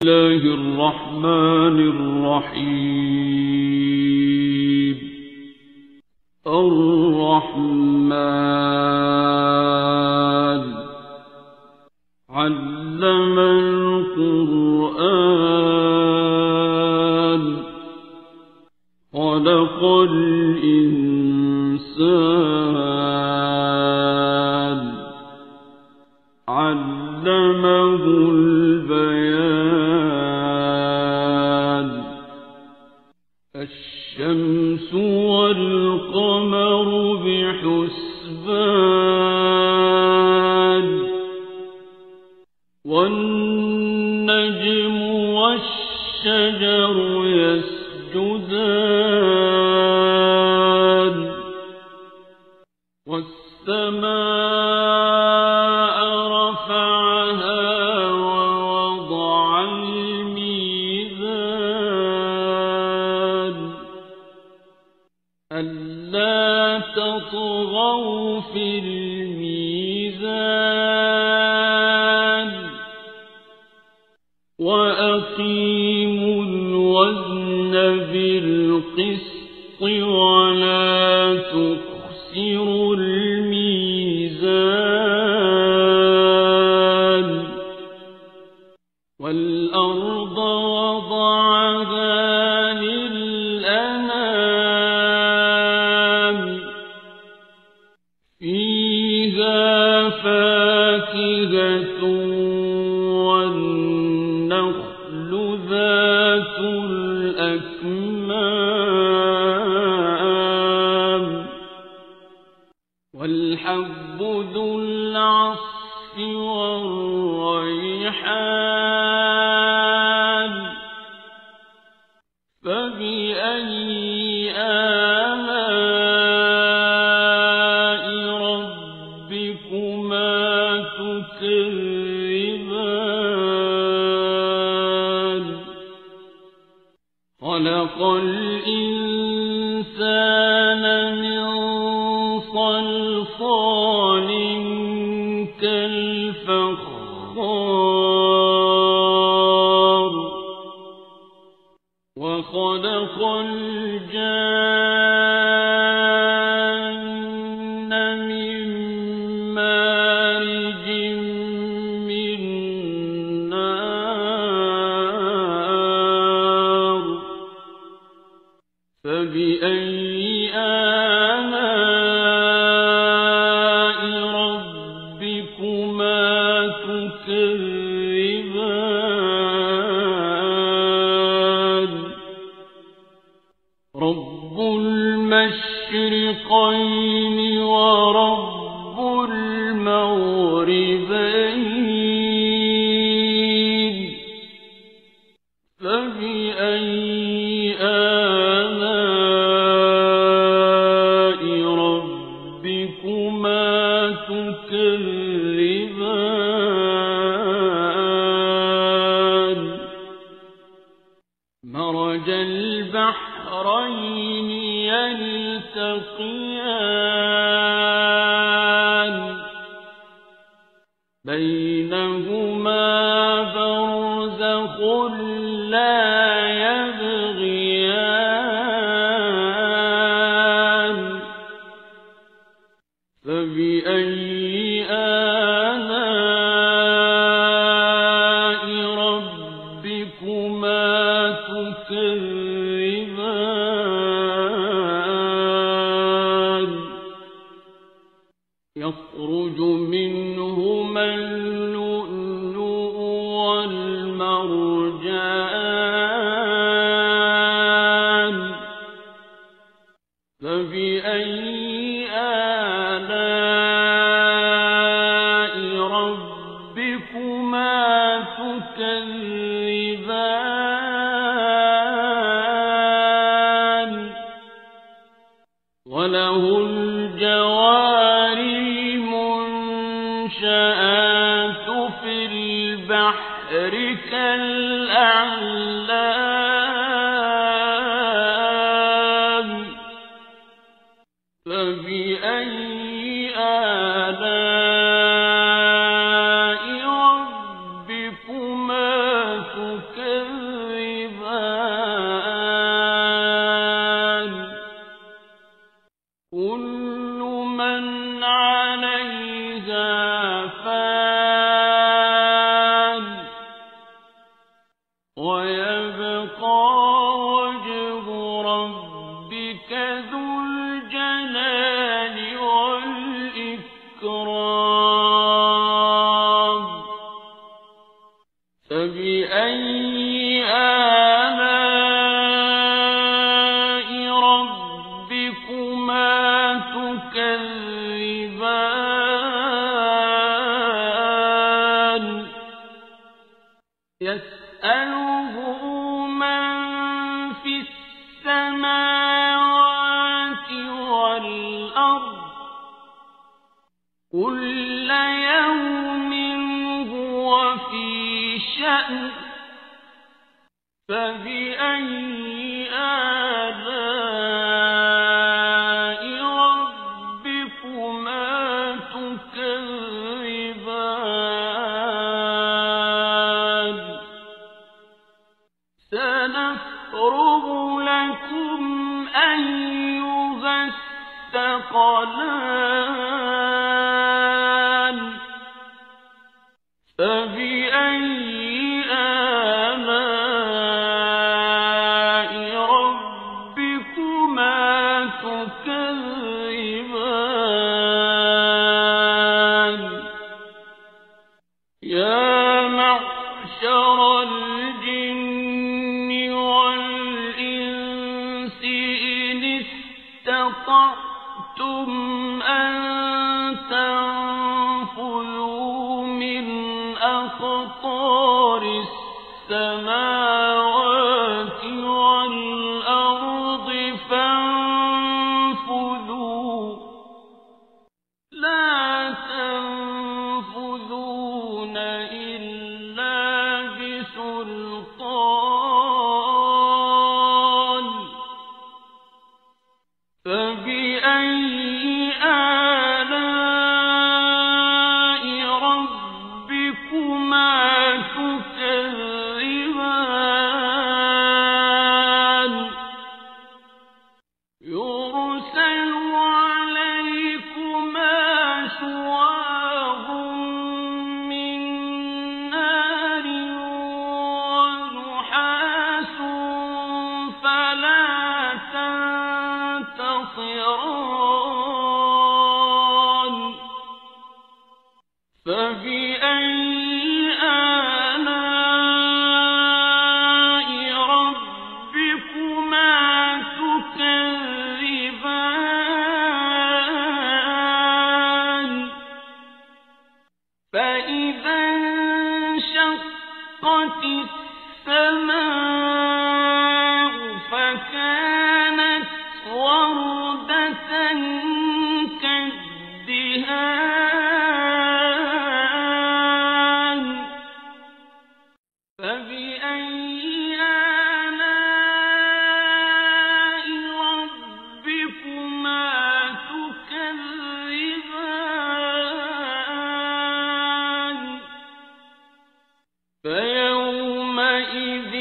الله الرحمن الرحيم. الرحمن علم القرآن خلق الإنسان علمه البيان. الشمس والقمر بحسبان والنجم والشجر يسجدان والسماء رفعها ووضع الميزان ألا تطغوا في الميزان وأقيموا الوزن بالقسط ولا تخسروا الميزان. والأرض وضعها للأنام فيها فاكهة والنخل ذات الأكمام والحب ذو العصف والريحان. فبأي آلاء ربكما تكذبان. خلق الإنسان من صلصال كالفخار وخلق الجان من مارج من نار. فبأي آلاء ربكما تكذبان. رب المشرقين ورب المغربين. فبأي آلاء ربكما تكذبان. مرج البحرين يلتقيان بينهما برزخ لا يبغيان. فبأي آلاء ربكما تكذبان. يخرج منهما اللؤلؤ والمرجان. فبأي آلاء ربكما تكذبان. وله الجوار المنشآت في البحر كالأعلام. فبأي آلاء ربكما تكذبان. ويبقى وجه ربك ذو الجلال والإكرام فبأي آلاء ربكما تكذبان يسأله من في السماوات والأرض كل يوم هو في شأن فبأي آلاء ربكما تكذبان سنفرغ لكم أيها الثقلان فبأي آلاء ربكما تكذبان يا معشر الجن والإنس إن استطعتم أن تنفذوا من أقطار السماوات والأرض فانفذوا لا تنفذون إلا بسلطان فبأي آلاء ربكما تكذبان يرسل عليكما شواظ من نار ونحاس فلا تنتصران فبأي آلاء ربكما تكذبان فإذا انشقت السماء فكانت وردة كالدهان فبأي آلاء ربكما تكذبان فيومئذ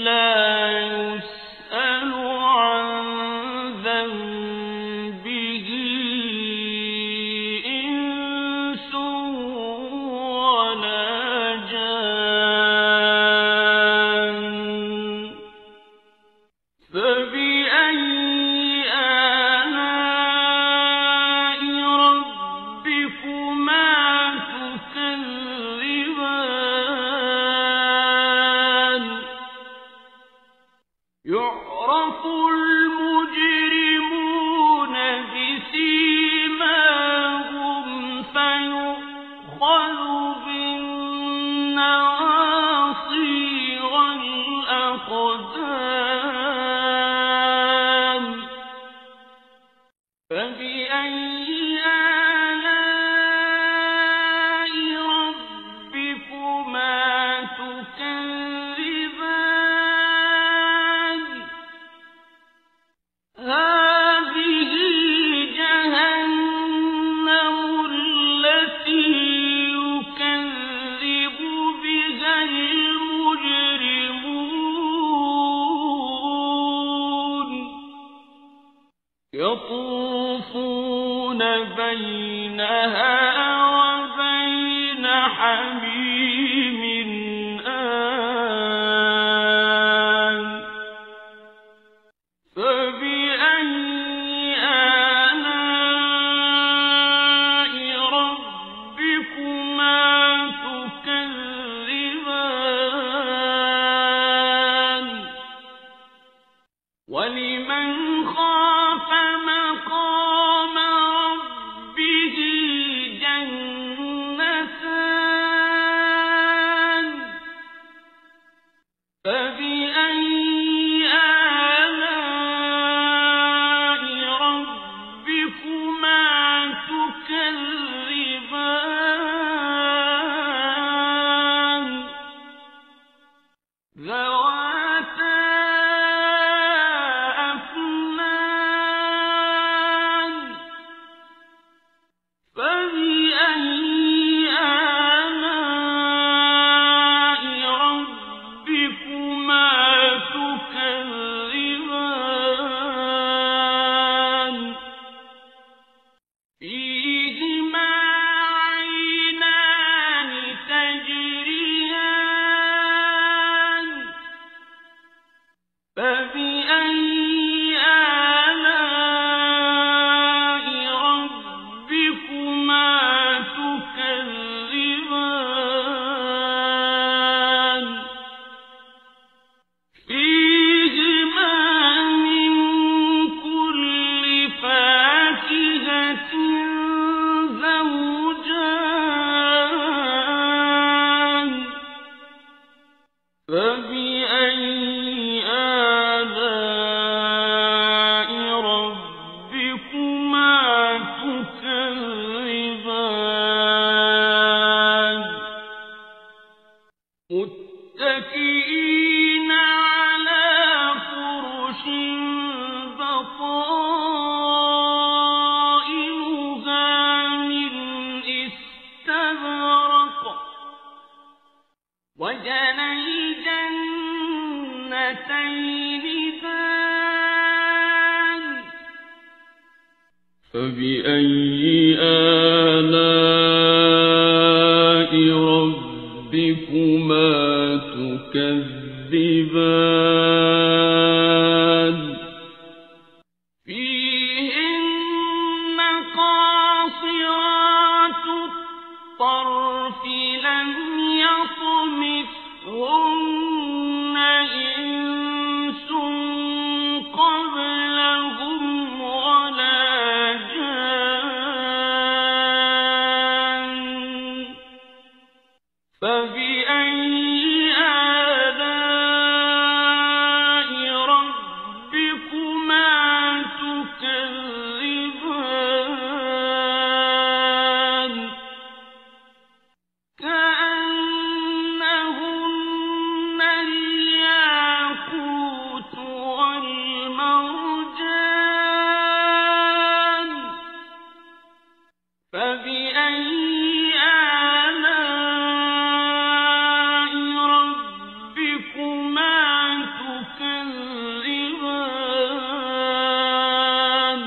لا يسأل عن ذنبه إنس ولا جان فبأي آلاء ربكما تكذبان يعرف المجرمون بسيماهم فيؤخذ بالنواصي والأقدام فبأي آلاء ربكما تكذبان هذه جهنم التي يكذب بها المجرمون يطوفون بينها وبين حميم آن فبأي آلاء ربكما تكذبان ذواتا أفنان فبأي آلاء ربكما تكذبان فيهما عينان تجريان فبأي آلاء ربكما تكذبان فيهما من كل فاكهة زوجان فبأي آلاء ربكما تكذبان متكئين على فرش بطائنها من استبرق وجنى الجنتين دان فبأي آلاء ربكما تكذبان فيهن قاصرات الطرف لم يطمثهن إنس قبلهم ولا جان فبأي آلاء ربكما تكذبان كأنهن الياقوت والمرجان فبأي آلاء ربكما تكذبان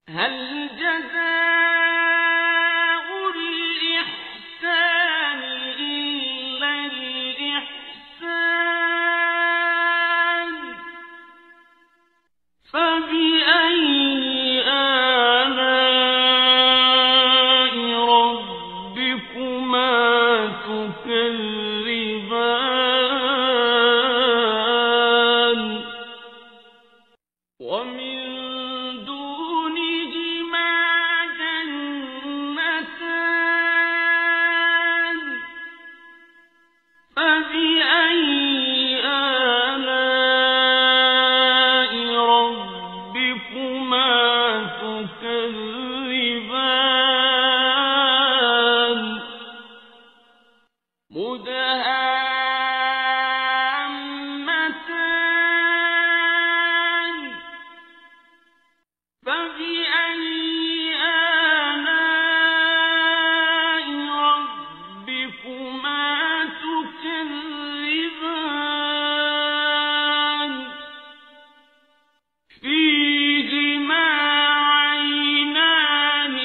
هل جزاء الإحسان إلا الإحسان فبأي آلاء ربكما تكذبان ومن دونهما جنتان فبأي آلاء ربكما تكذبان مدهامتان فبأي آلاء ربكما تكذبان فيهما عينان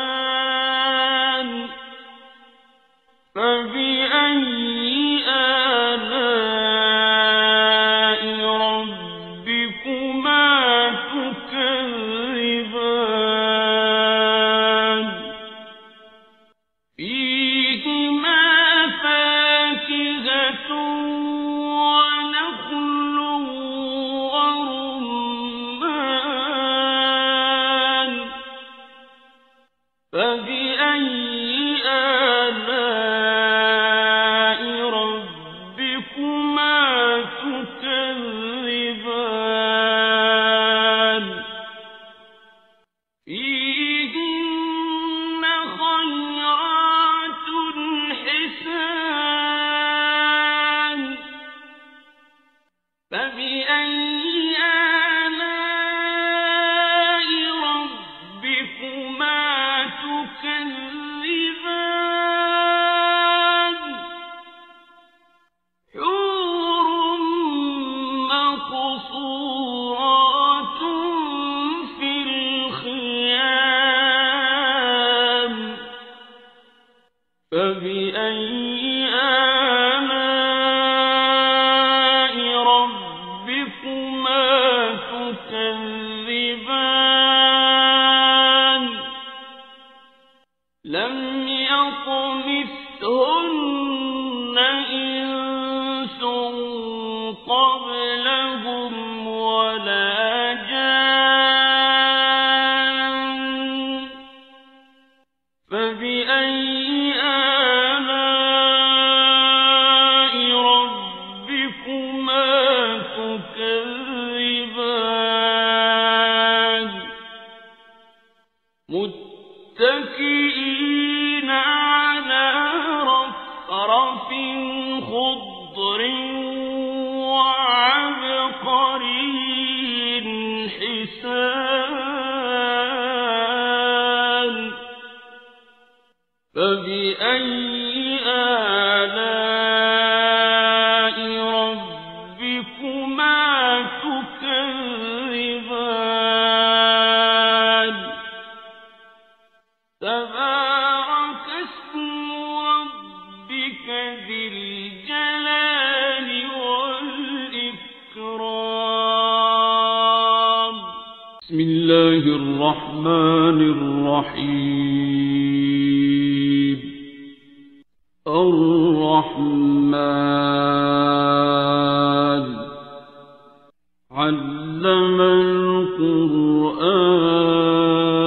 نضاختان فبأي آلاء ربكما تكذبان فيهما فاكهة ونخل ورمان فبأي آلاء فبأي آلاء ربكما تكذبان لم يطمثهن إنس قبلهم ولا جان فبأي آلاء ربكما تكذبان متكئين على رفرف خضر وعبقري حسان فبأي آلاء ربكما تكذبان تبارك اسم ربك ذي الجلال والإكرام بسم الله الرحمن الرحيم الرحمن علم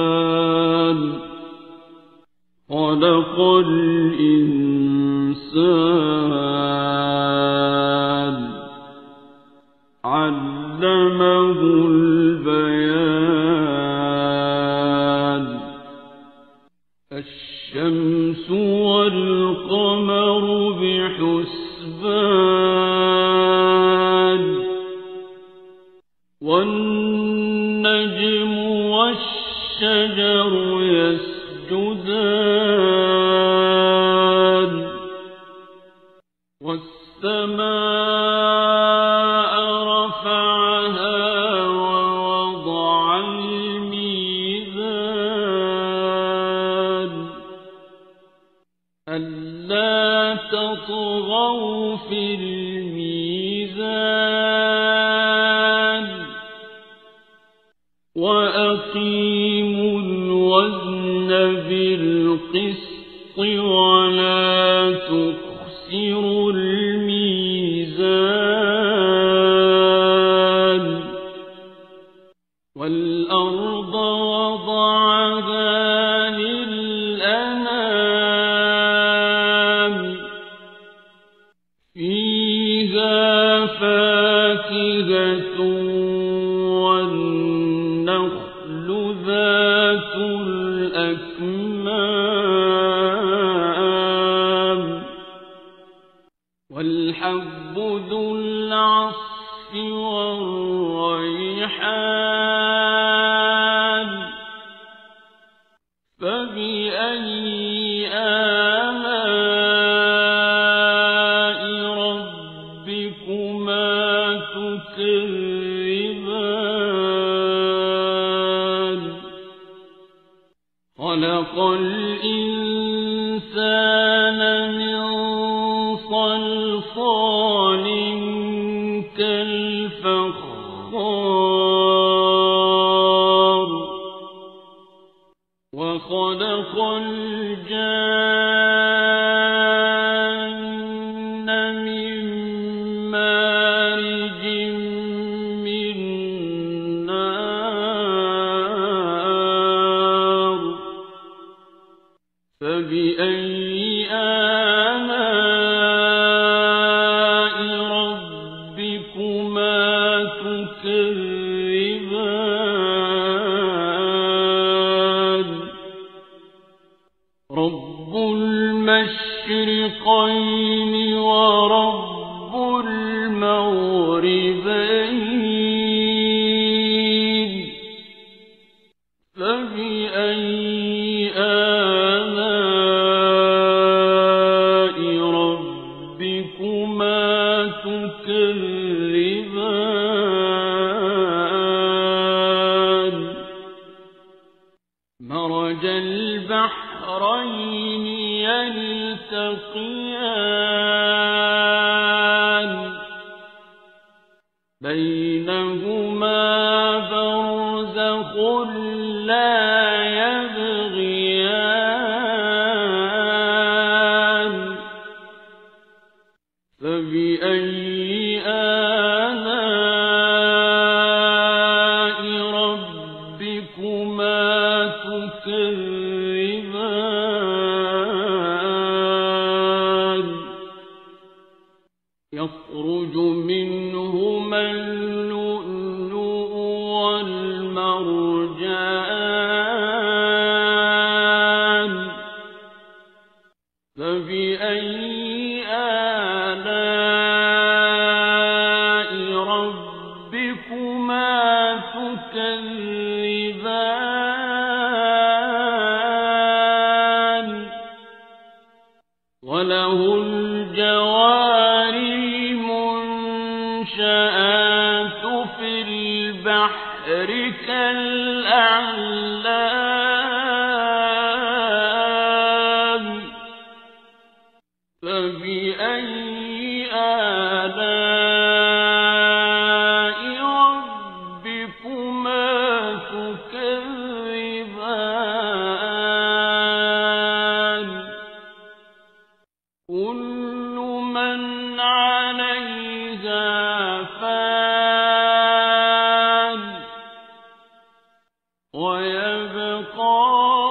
القرآن خلق الإنسان علمه البيان الشمس والقمر بحسبان والنجم والشجر يسجدان والسماء رفعها ووضع الميزان ألا تطغوا في الميزان وأقيموا الوزن بالقسط ولا تخسروا الميزان والأرض وضعها للأنام فيها فاكهة والنخل ذات الأكمام والحب ذو العصف والريحان فبأي آلاء ربكما تكذبان خلق الإنسان من صلصال كالفخار وخلق الجان من مارج من نار فبأي آلاء ربكما تكذبان رب المشرقين ورب المغربين فبأي آلاء ربكما تكذبان مرج البحرين يلتقيان يلتقيان بينهما برزخ لا يبغيان فبأي آلاء ربكما تكذبان يخرج منهما اللؤلؤ والمرجان فبأي آلاء ربكما تكذبان وله الجوار المنشآت في البحر كالأعلام فبأي آلاء ربكما تكذبان كل من عليها فان ويبقى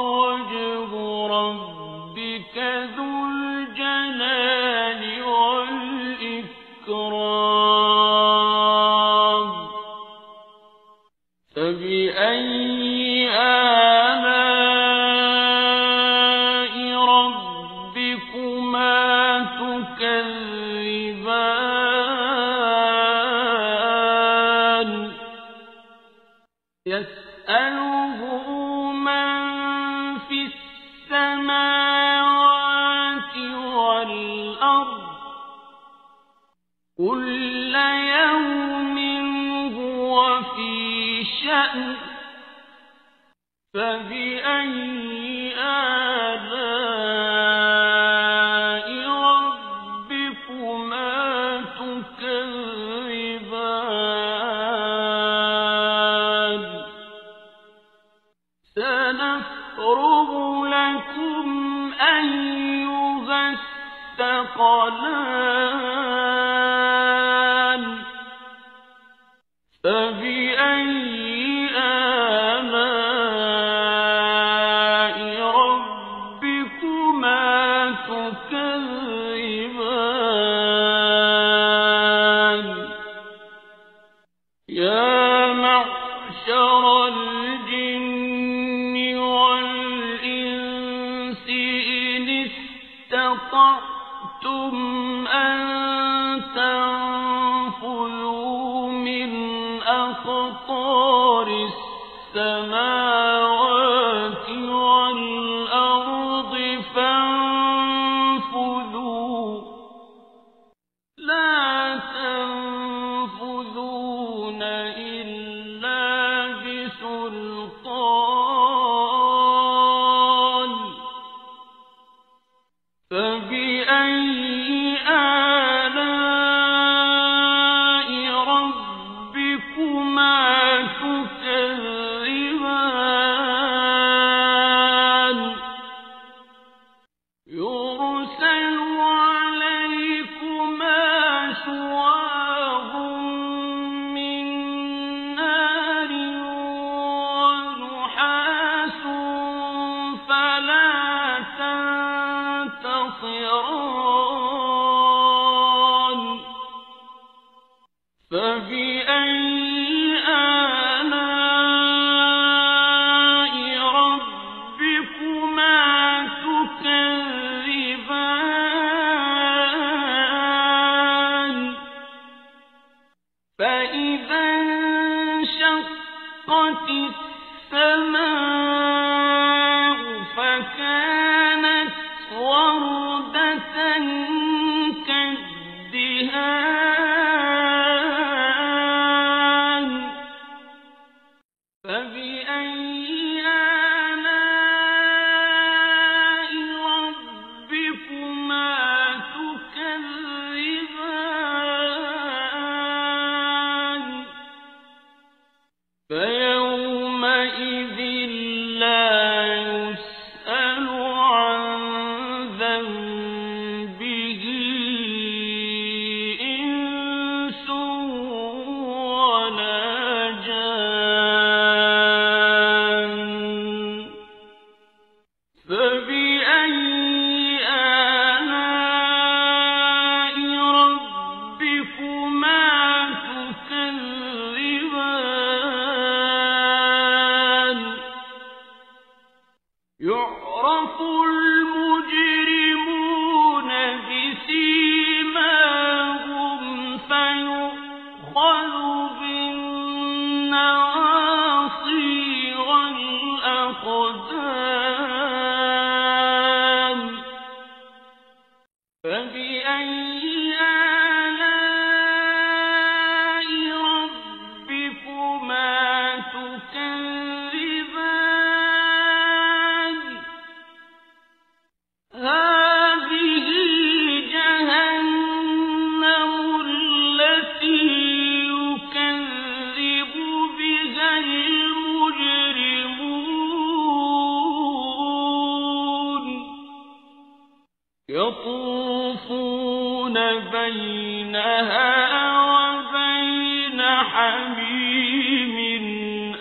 وجه ربك ذو الجلال والإكرام فبأي آلاء ربكما تكذبان يسأله من في السماوات والأرض كل يوم هو في شأن فبأي آلاء ربكما تكذبان سنفرغ لكم أيها الثقلان فبأي آلاء ربكما تكذبان يا معشر الجن والإنس إن استطعتم أن تنفذوا من أقطار السماوات والأرض فانفذوا لا تنفذون إلا بسلطان فبأي آلاء ربكما تكذبان يرسل عليكما شواظ من نار ونحاس فلا تنتصران فبأي آلاء ربكما تكذبان فإذا انشقت السماء فكانت وردة كالدهان فبأي آلاء ربكما تكذبان فيومئذ لا يسأل عن ذنبه إنس ولا جان فبأي آلاء ربكما تكذبان يعرف المجرمون بسيماهم فيؤخذ بالنواصي والأقدام فبأي آلاء ربكما تكذبان هذه جهنم التي يكذب بها المجرمون يطوفون بينها وبين حميم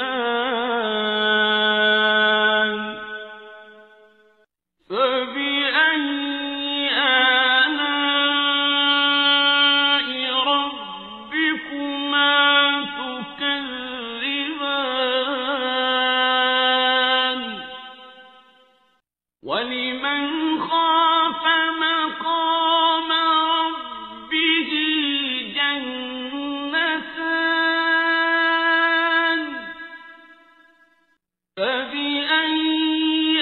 آن فبأي آلاء ربكما تكذبان ولمن خاف مقام ربه جنتان فبأي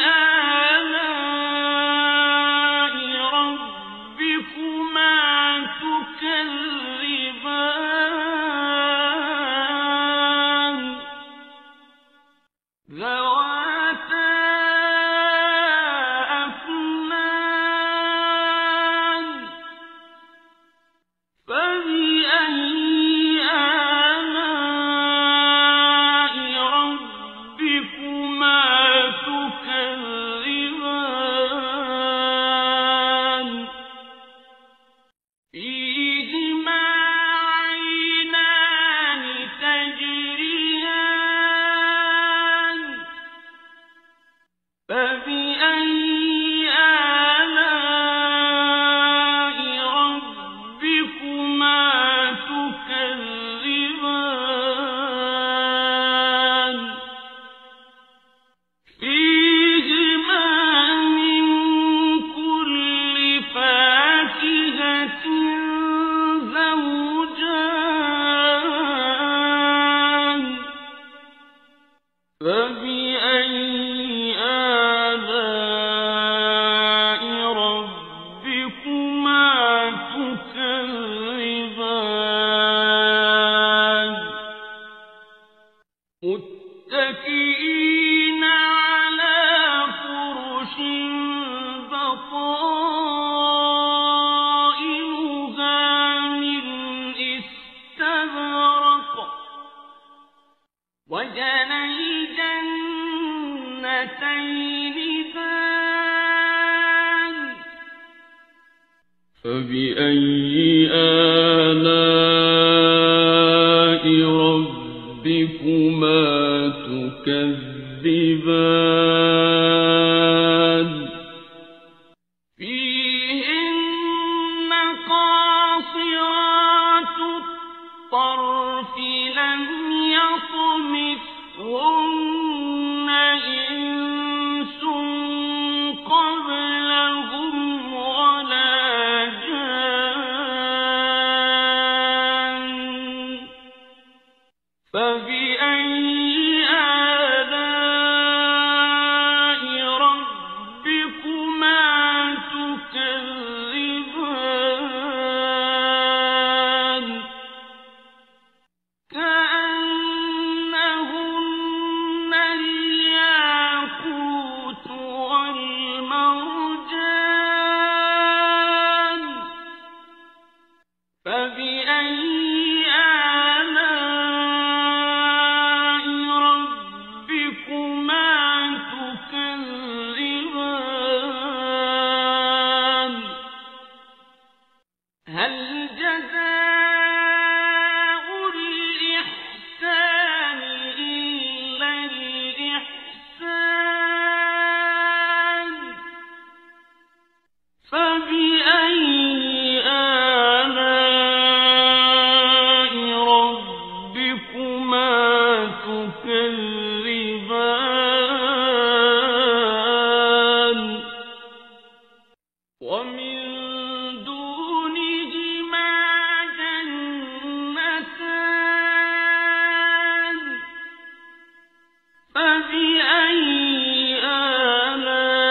آلاء ربكما تكذبان ذواتا أفنان فبأي آلاء ربكما تكذبان فيهما عينان تجريان فبأي آلاء ربكما تكذبان فيهما من كل فاكهة زوجان فبأي آلاء ربكما تكذبان متكئين على فرش بطائنها من استبرق وجنى الجنتين دان فبأي آلاء ربكما تكذبان فيهن قاصرات الطرف لم يطمثهن إنس قبلهم ولا جان فبأي آلاء ربكما تكذبان كأنهن ومن دونهما جنتان فبأي آلاء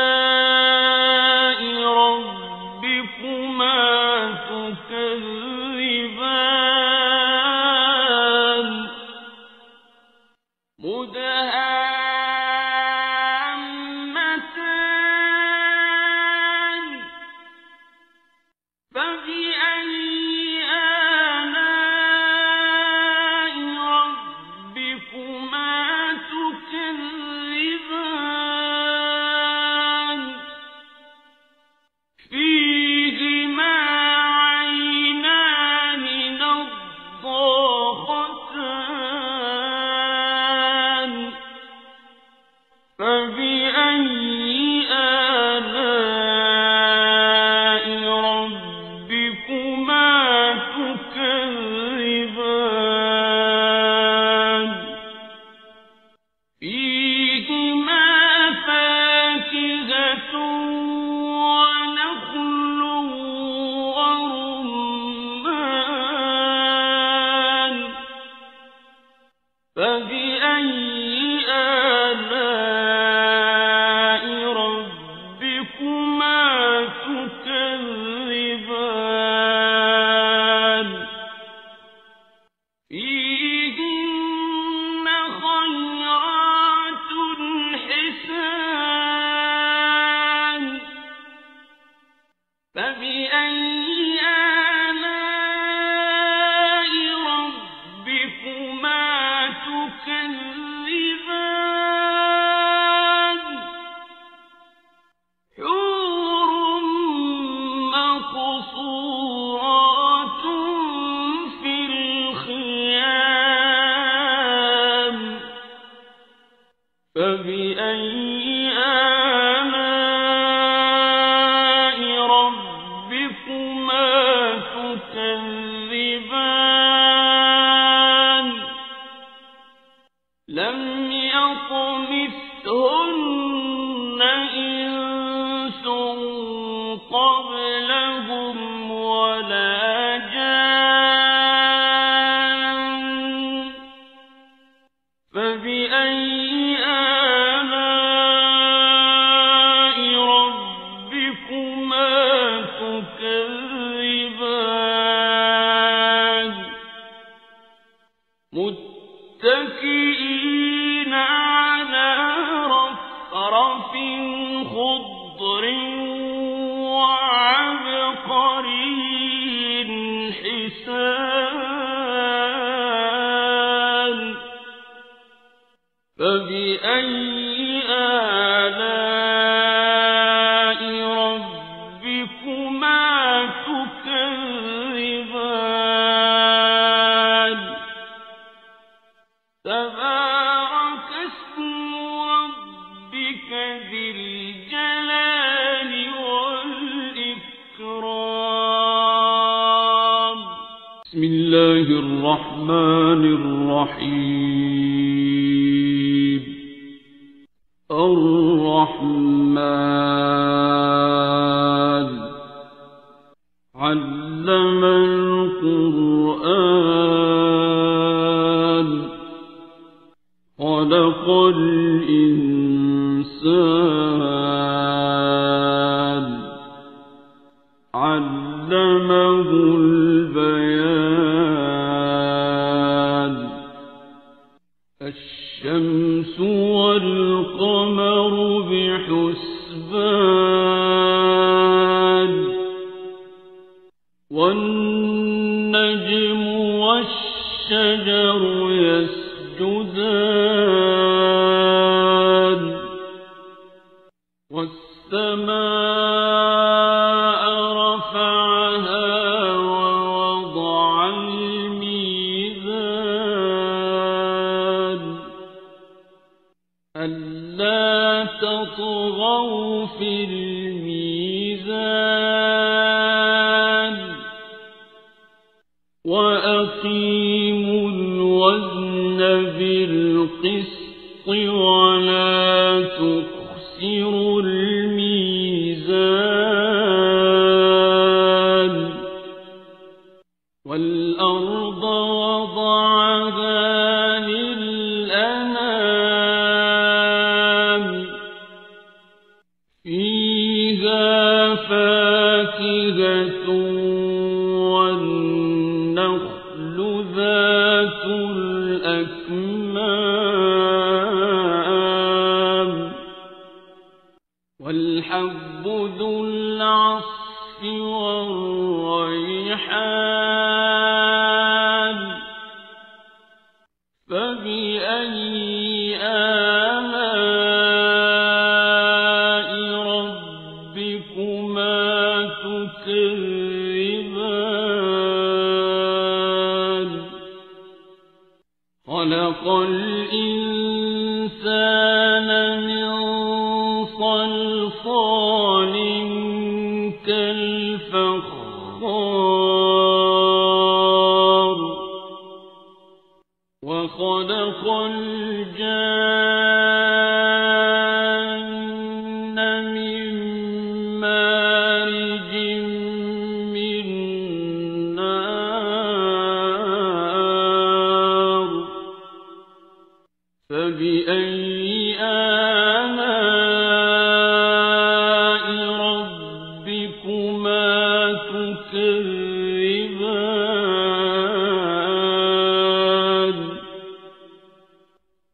ربكما تكذبان مدهامتان فبأي آلاء ربكما تكذبان فيهما عينان نضاختان فبأي آلاء ربكما تكذبان فيهما فاكهة ونخل ورمان فبأي آلاء ربكما تكذبان فيهن خيرات حسان فبأي آلاء ربكما تكذبان حور مقصورات في الخيام فبأي آلاء ربكما تكذبان لم يطمثهن إنس قبلهم ولا جان فبأي آلاء ربكما تكذبان متكئين على رفرف خضر وعبقري حسان فبأي آلاء ربكما تكذبان تبارك اسم ربك ذي الجلال والإكرام بسم الله الرحمن الرحيم الرحمن علم القرآن خلق الإنسان علمه البيان الشمس والقمر بحسبان والنجم والشجر يسجدان والسماء رفعها ووضع الميزان ألا تطغوا في الميزان وأقيموا الوزن بالقسط ولا تخسروا الميزان وَالْأَرْضَ وَضَعَهَا لِلْأَنَامِ فِيهَا فَاكِهَةٌ وَالنَّخْلُ ذَاتُ الْأَكْمَامِ وَالْحَبُّ ذُو الْعَصْفِ وَالرَّيْحَانُ فَبِأَيِّ آلَاءِ رَبِّكُمَا تُكَذِّبَانِ خَلَقَ الْإِنسَانَ مِنْ صَلْصَالٍ كَالْفَخَّارِ وَخَلَقَ الْجَانَّ مِنْ مَارِجٍ مِنْ نَارٍ فَبِأَيِّ آلَاءِ رَبِّكُمَا تُكَذِّبَانِ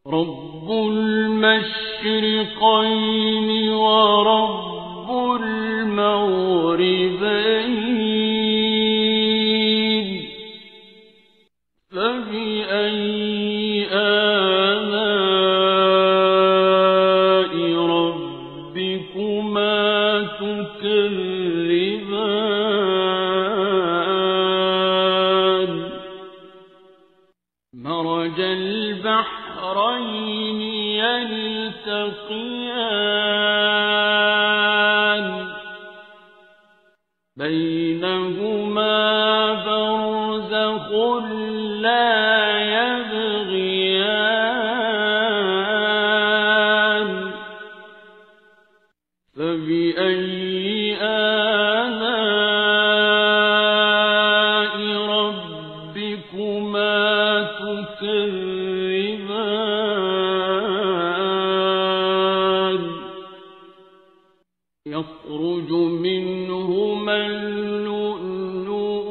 رَبُّ الْمَشْرِقَيْنِ وَرَبُّ الْمَغْرِبَيْنِ فَبِأَيِّ آلَاءِ رَبِّكُمَا تُكَذِّبَانِ مَرَجَ الْبَحْرَيْنِ يَلْتَقِيَانِ بَيْنَهُمَا بَرْزَخٌ لَّا يَبْغِيَانِ فَبِأَيِّ آلَاءِ رَبِّكُمَا تُكَذِّبَانِ يَخْرُجُ مِنْهُمَا اللُّؤْلُؤُ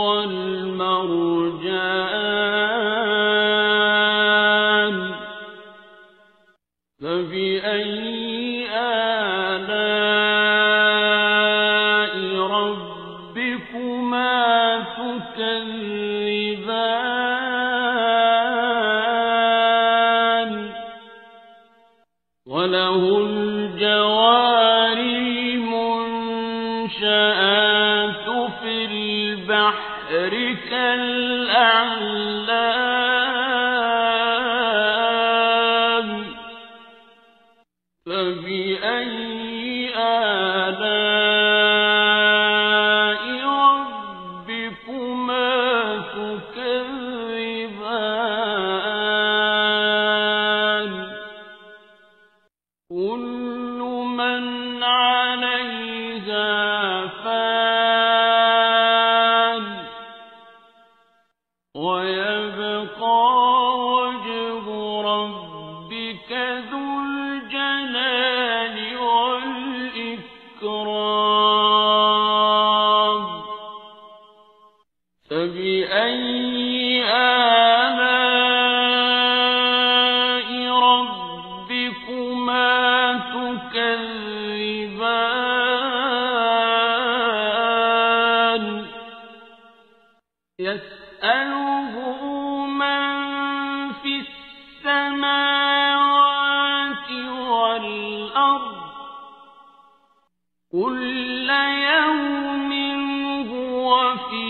وَالْمَرْجَانُ فَبِأَيِّ آلَاءِ رَبِّكُمَا تُكَذِّبَانِ وَلَهُ الْجَوَارِ الْمُنشَآتُ فِي الْبَحْرِ كَالْأَعْلَامِ فَبِأَيِّ آلَاءِ رَبِّكُمَا تُكَذِّبَانِ كُلُّ مَنْ عَلَيْهَا فَانٍ وَيَبْقَى وَجْهُ رَبِّكَ ذُو الْجَلَالِ وَالْإِكْرَامِ فَبِأَيِّ آلَاءِ رَبِّكُمَا تُكَذِّبَانِ يَسْأَلُهُ مَن فِي السَّمَاوَاتِ وَالْأَرْضِ كُلَّ يَوْمٍ هُوَ فِي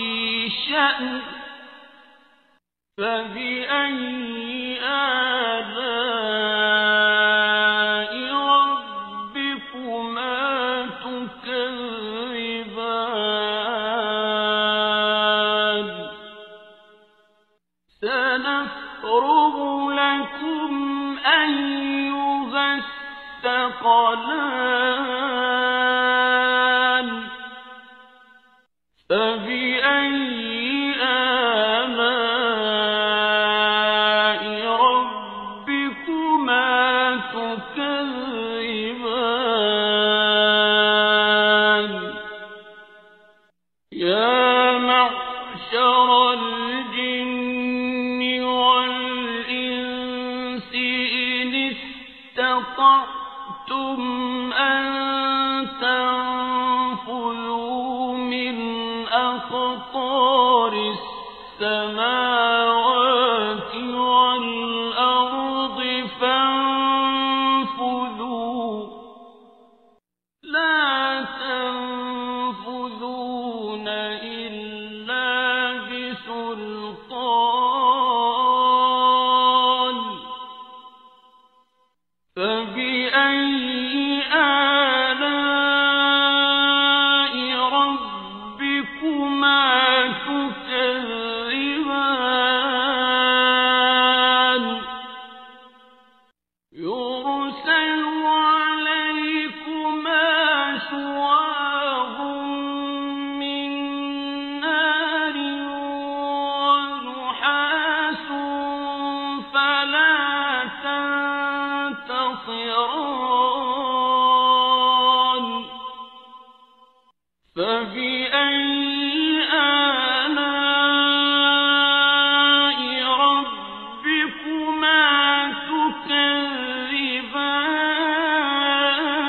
شَأْنٍ فَبِأَيِّ آلَاءِ رَبِّكُمَا تُكَذِّبَانِ سَنَفْرُغُ لَكُمْ أَيُّهَ الثَّقَلَانِ فَبِأَيِّ آلَاءِ يا معشر الجن والإنس إن استطعتم أن تنفذوا من أقطار السماوات والأرض فانفذوا لا تنفذون إلا بسلطان فبأي آلاء ربكما تكذبان يرسل عليكما شواظ من نار ونحاس فلا تنتصران فبأي آلاء ربكما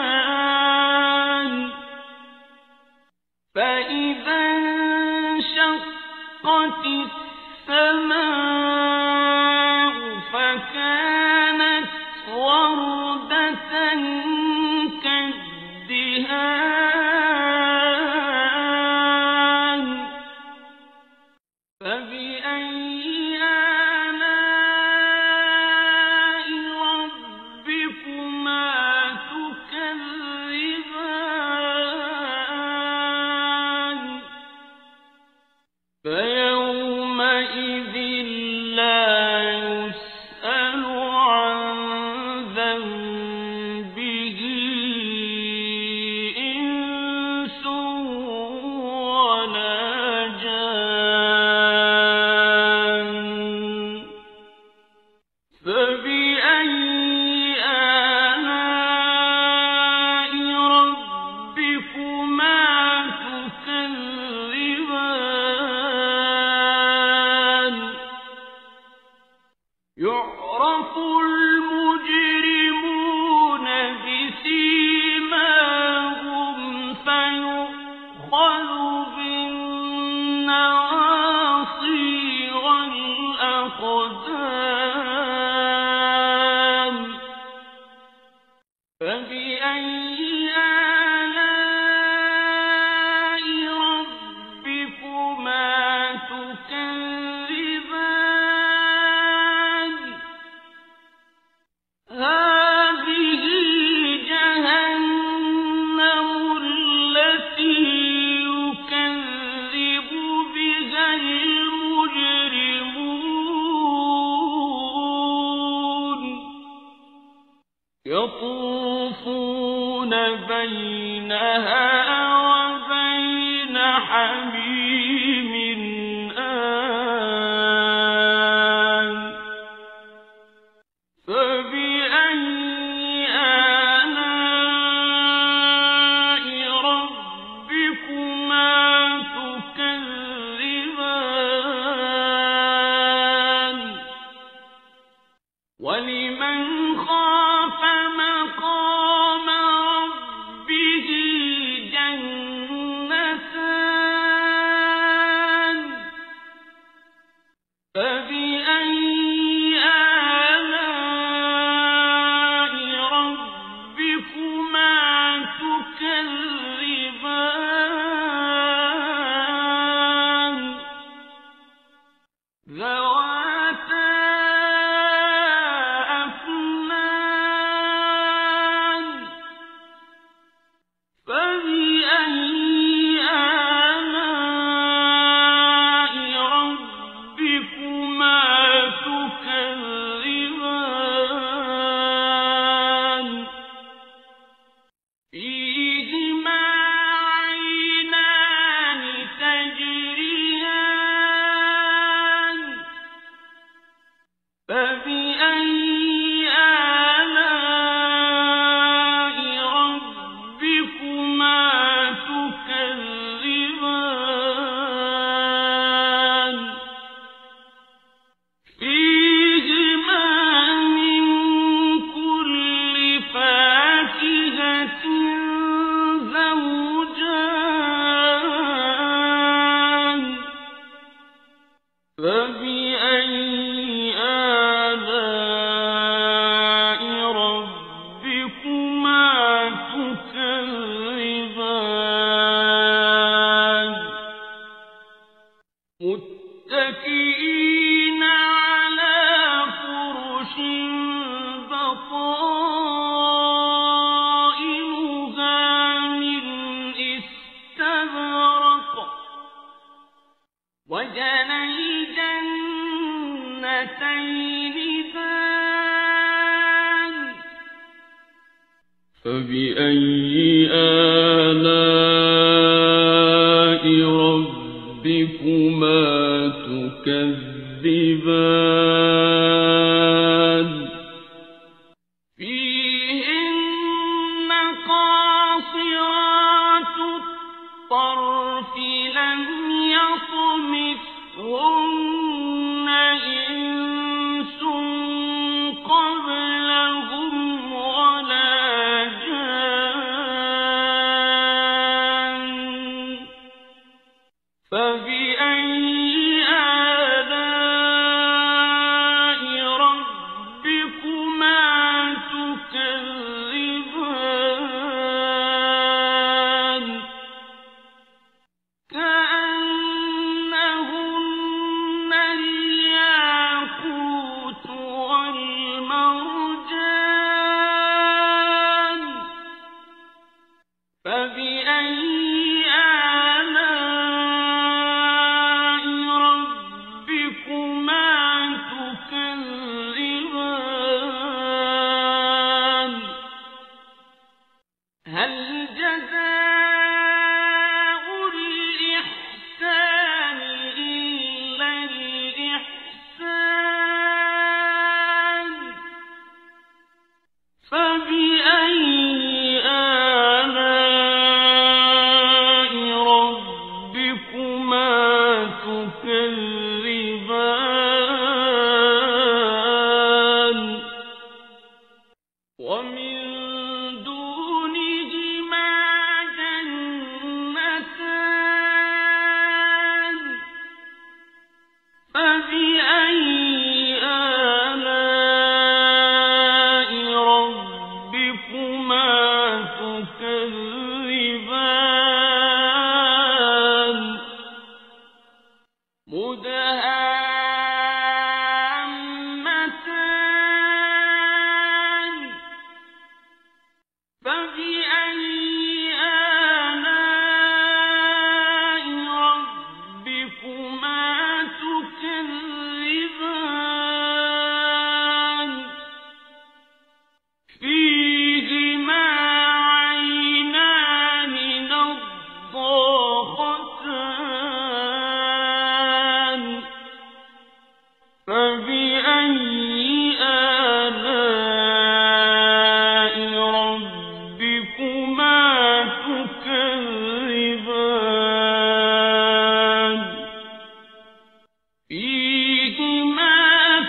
تكذبان فإذا انشقت السماء فكانت وردة كالدهان فبأي آلاء ربكما تكذبان فيومئذ لا يسأل عن ذنبه إنس ولا جان فبأي آلاء ربكما تكذبان يعرف المجرمون بسيماهم فيؤخذ بالنواصي والأقدام فبأي آلاء ربكما تكذبان هذه جهنم التي يكذب بها المجرمون يطوفون بينها وبين حميم آن فبأي آلاء ربكما تكذبان ولمن خاف مقام ربه فبأي آلاء ربكما تكذبان متكئين على فرش بطائنها من استبرق وجنى الجنتين دان فبأي آلاء ربكما تكذبان فيهن قاصرات الطرف لم يطمثهن إنس قبلهم ولا جان فبأي آلاء ربكما تكذبان كأنهن الياقوت والمرجان فبأي آلاء ربكما تكذبان هل جزاء الإحسان إلا الإحسان فبأي آلاء ربكما تكذبان ومن دونهما جنتان فبأي آلاء ربكما تكذبان مدهامتان فبأي آلاء ربكما تكذبان فيهما عينان نضاختان فبأي آلاء ربكما تكذبان فيهما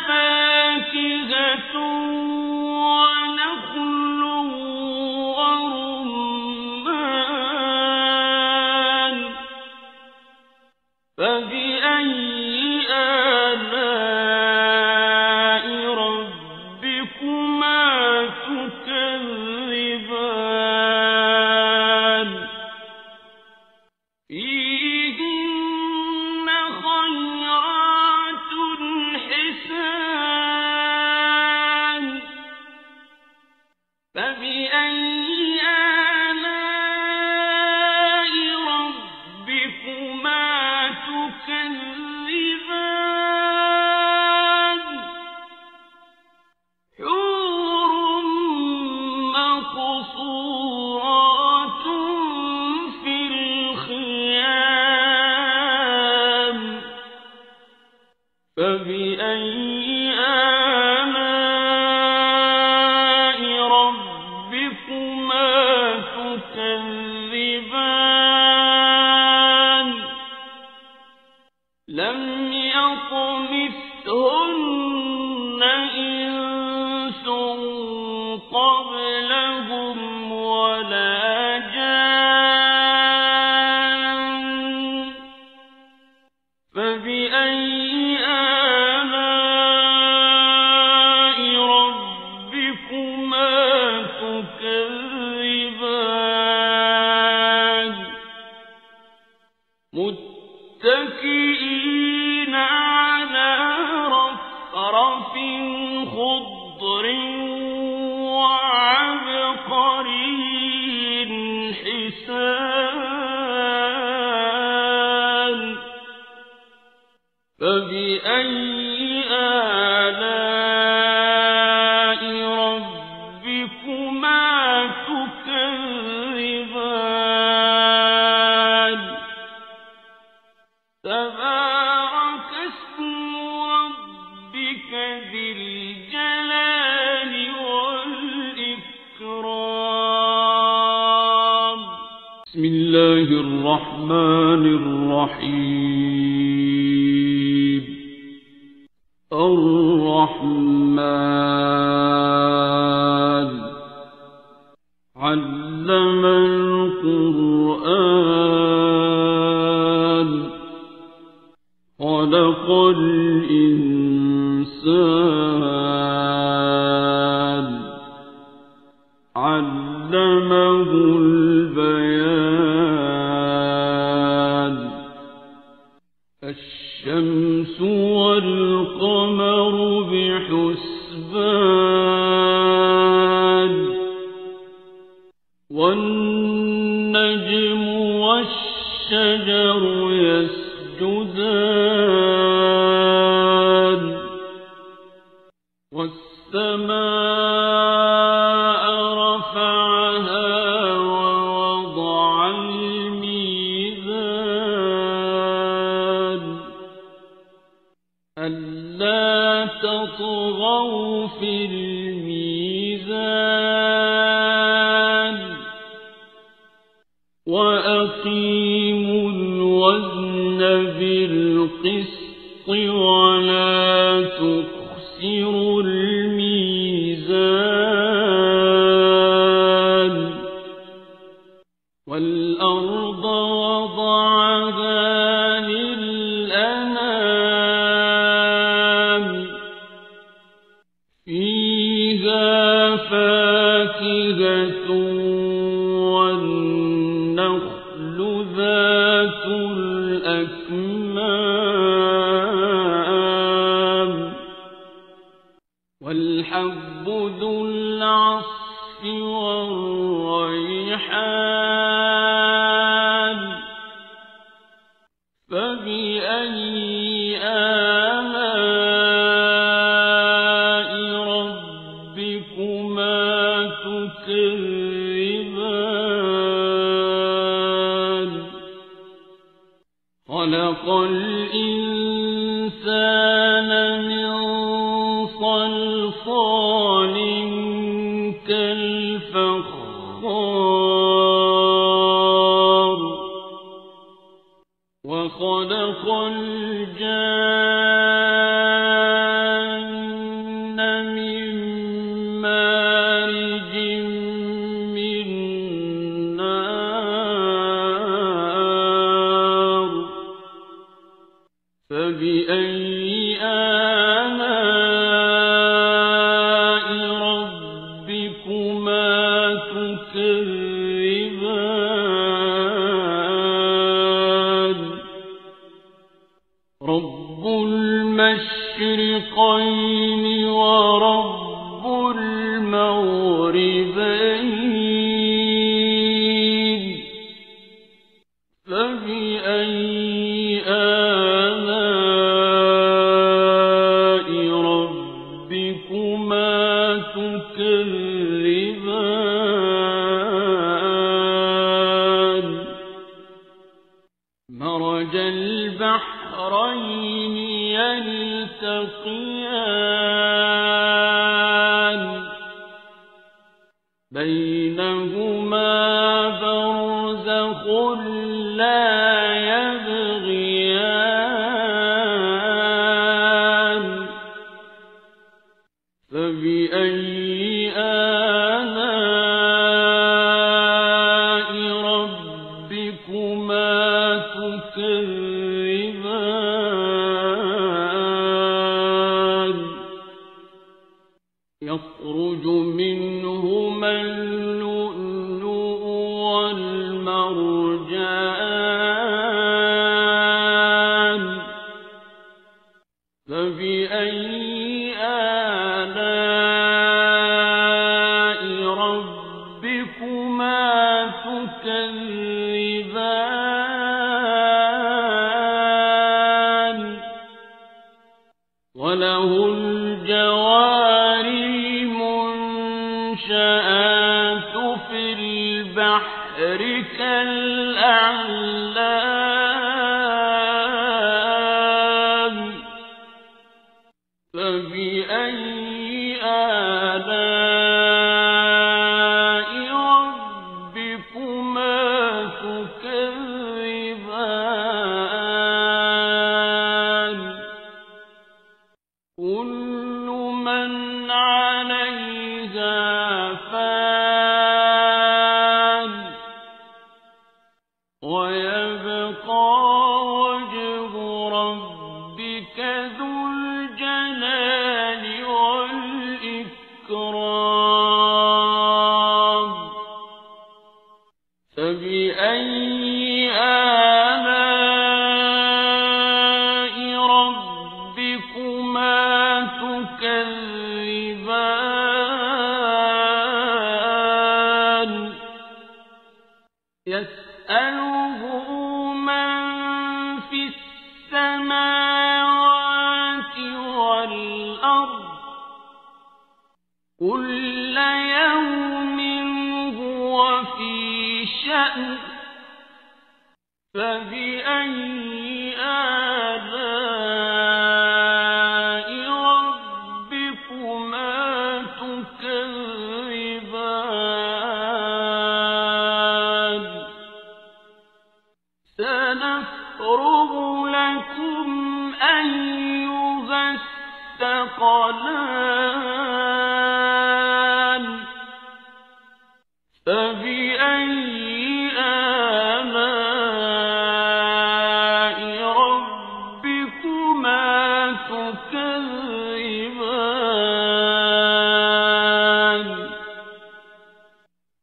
فاكهة ونخل ورمان فبأي آلاء ربكما تكذبان فيهن خيرات حسان فبأي آلاء ربكما تكذبان حور مقصورات في الخيام فبأي آلاء ربكما تكذبان لم يطمثهن إنس قبلهم ولا جان فبأي متكئين على رفرف خضر وعبقري حسان فبأي آلاء ربكما تكذبان تبارك اسم ربك ذي الجلال والإكرام بسم الله الرحمن الرحيم الرحمن علم القرآن خلق الإنسان علمه البيان الشمس والقمر بحسبان والنجم والشجر يسجدان والسماء رفعها ووضع الميزان ألا تطغوا في الميزان وأقيموا الوزن بالقسط ولا تخسروا الميزان والأرض وضعها للأنام فيها فاكهة والنخل ذات الأكمام والحب ذو العصف والريحان فبأي آلاء ربكما تكذبان خلق الإنسان من صلصال كالفخار وخلق الجان من مارج من نار فبأي آلاء ربكما تكذبان رب المشرقين ورب المغربين فبأي آلاء ربكما تكذبان مرج البحرين يلتقيان بينهما برزخ لا يبغيان فبأي آلاء ربكما تكذبان يخرج منهما اللؤلؤ والمرجان فبأي آلاء ربكما تكذبان وله الجوار المنشآت في البحر كالأعلام فبأي آلاء ربكما تكذبان كل من عليها فان ويبقى وجه ربك ذو الجلال والإكرام فبأي آلاء ربكما تكذبان يسأله من في السماوات والأرض كل يوم هو في شأن فبأي آلاء ربكما تكذبان سنفرغ لكم أيها الثقلان فبأي آلاء ربكما تكذبان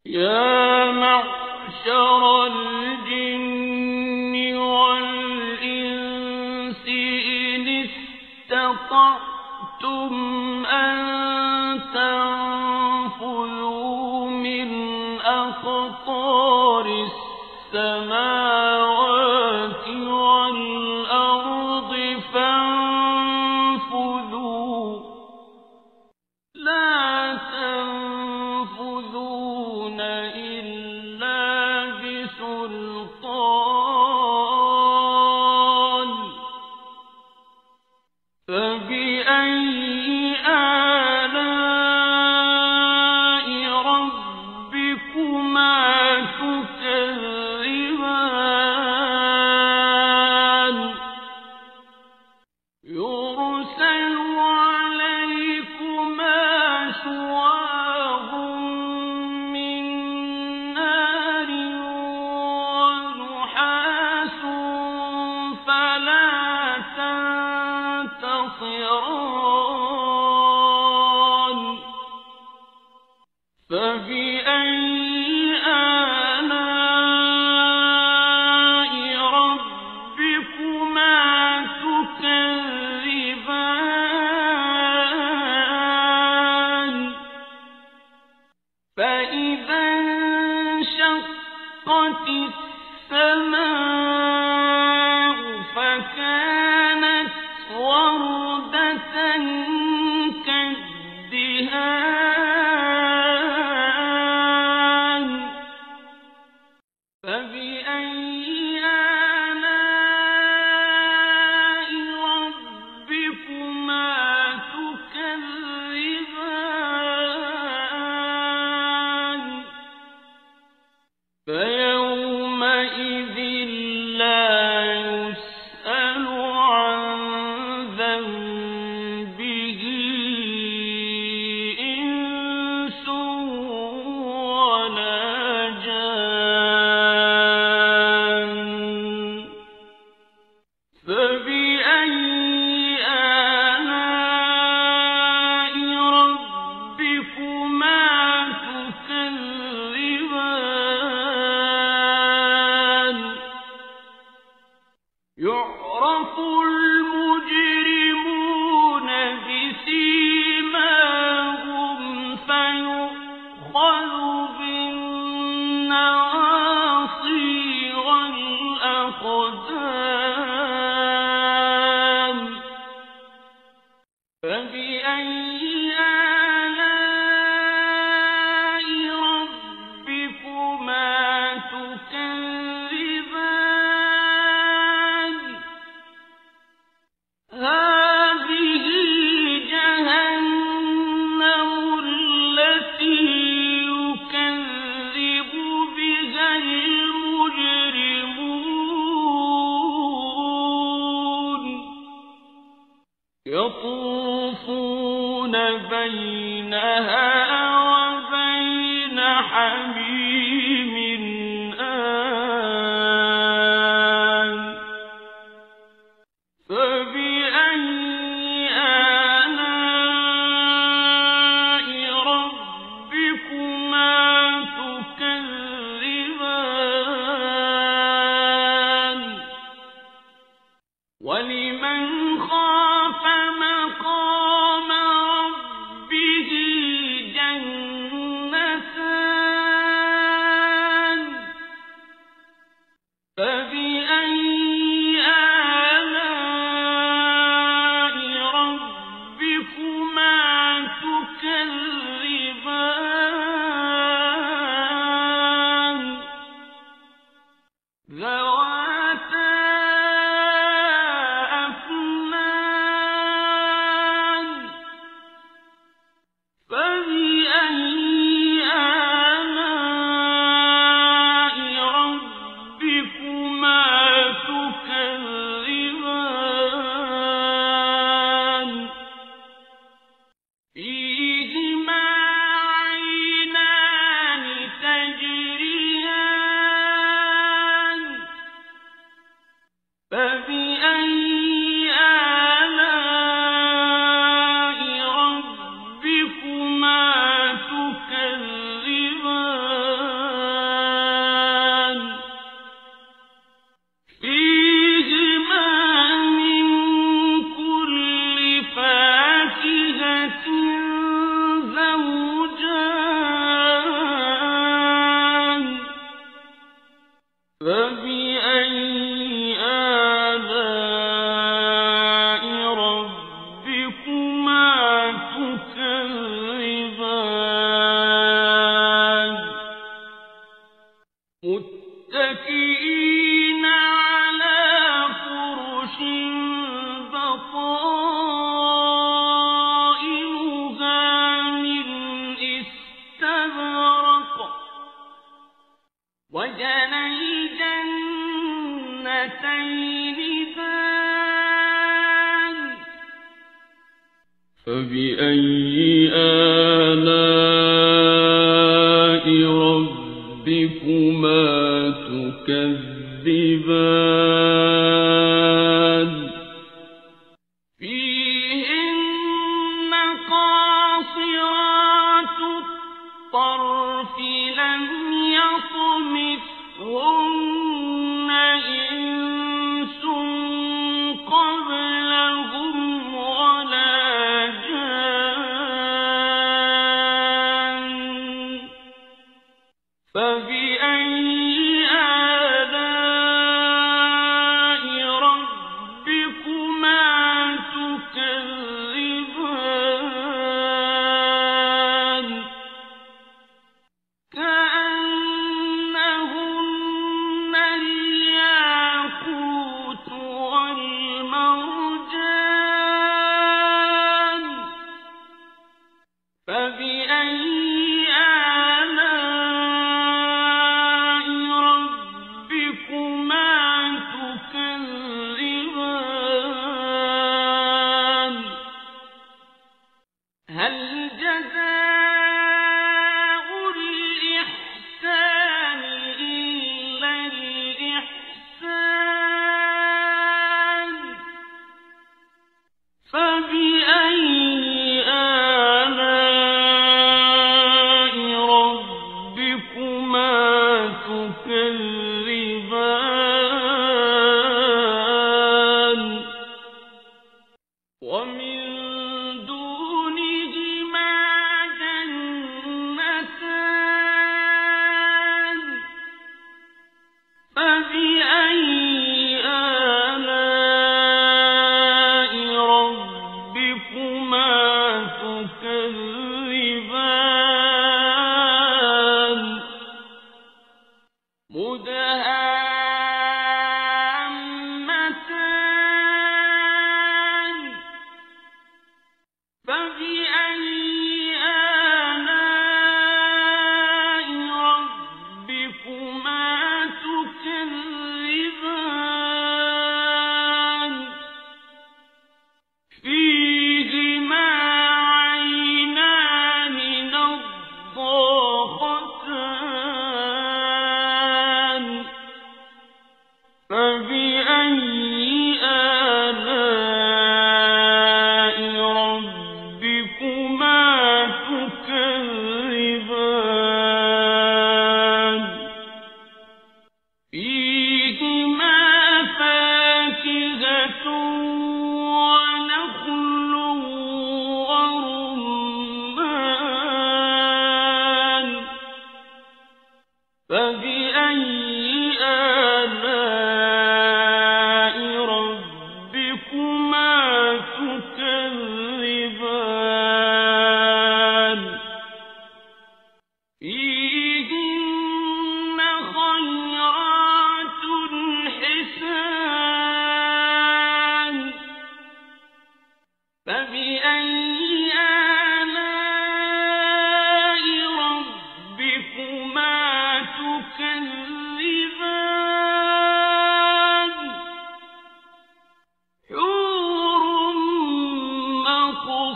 يا معشر الجن والإنس إن استطعتم أن تنفذوا من أقطار السماوات والأرض فانفذوا لا تنفذون إلا بسلطان فبأي آلاء ربكما تكذبان يرسل عليكما شواظ من نار ونحاس فلا تنتصران فبأي آلاء ربكما تكذبان فإذا انشقت السماء فكانت وردة كالدهان فبأي آلاء ربكما تكذبان فيومئذ لا يسأل عن ذنبه إنس ولا جان فبأي آلاء ربكما تكذبان يعرف المجرمون يطوفون بينها وبين حميم آن فبأي آلاء ربكما تكذبان ولمن خاف مقام ربه جنتان فبأي آلاء ربكما تكذبان ذواتا أفنان فبأي آلاء ربكما تكذبان فيهما عينان تجريان فبأي آلاء ربكما تكذبان فيهما من كل فاكهة زوجان فبأي آلاء ربكما تكذبان متكئين على فرش بطائنها من استبرق وجنى الجنتين دان فبأي آلاء ربكما تكذبان فيهن قاصرات الطرف لم يطمثهن إنس قبلهم ولا جان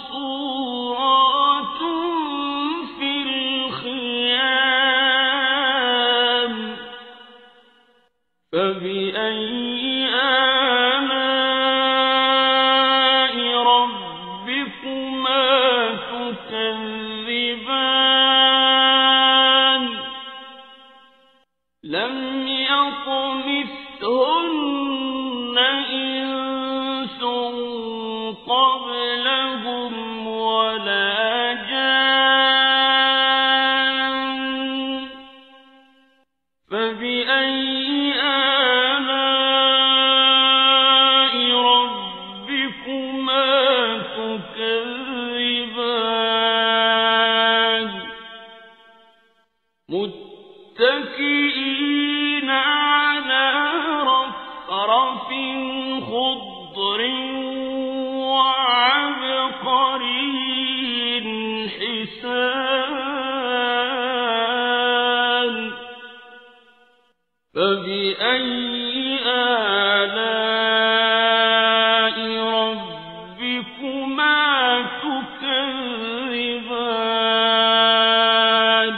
مقصورات في الخيام فبأي آلاء ربكما تكذبان لم يطمثهن إنس قبلهم ولا جان فبأي آلاء ربكما تكذبان متكئين على رفرف خضر وعبقري حسان فبأي آلاء ربكما تكذبان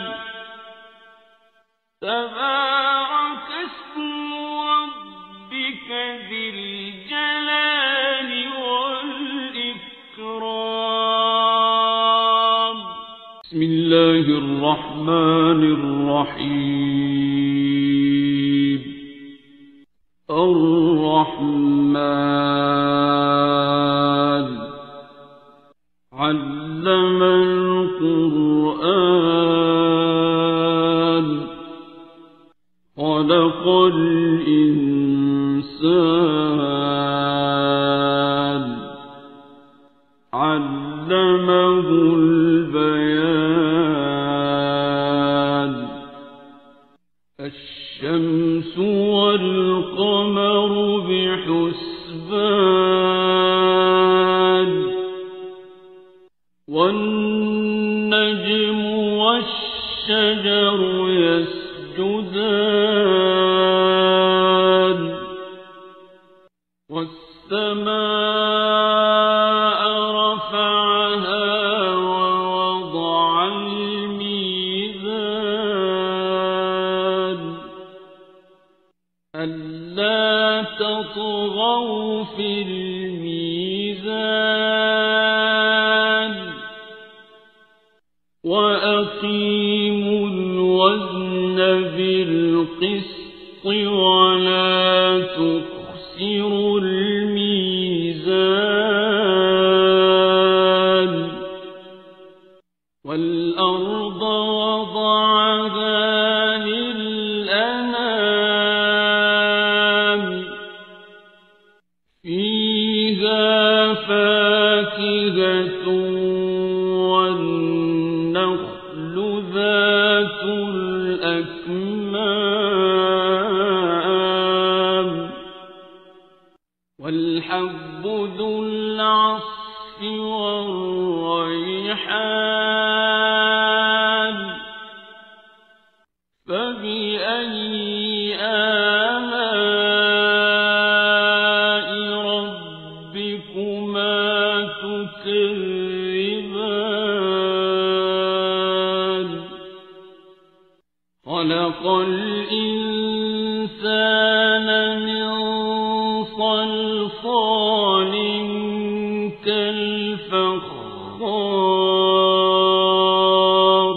تبارك اسم ربك ذي الجلال والإكرام بسم الله الرحمن الرحيم الرحمن علم القرآن خلق الإنسان علمه البيان الشمس والقمر بحسبان والنجم والشجر يسجدان والسماء رفعها ووضع الميزان ألا تطغوا في الميزان وأقيموا الوزن بالقسط ولا تخسروا الميزان والأرض وضعها للأنام فيها فاكهة والنخل ذات الأكمام والحب ذو العصف والريحان فبأي آلاء ربكما تكذبان خلق الإنسان من صلصال كالفخار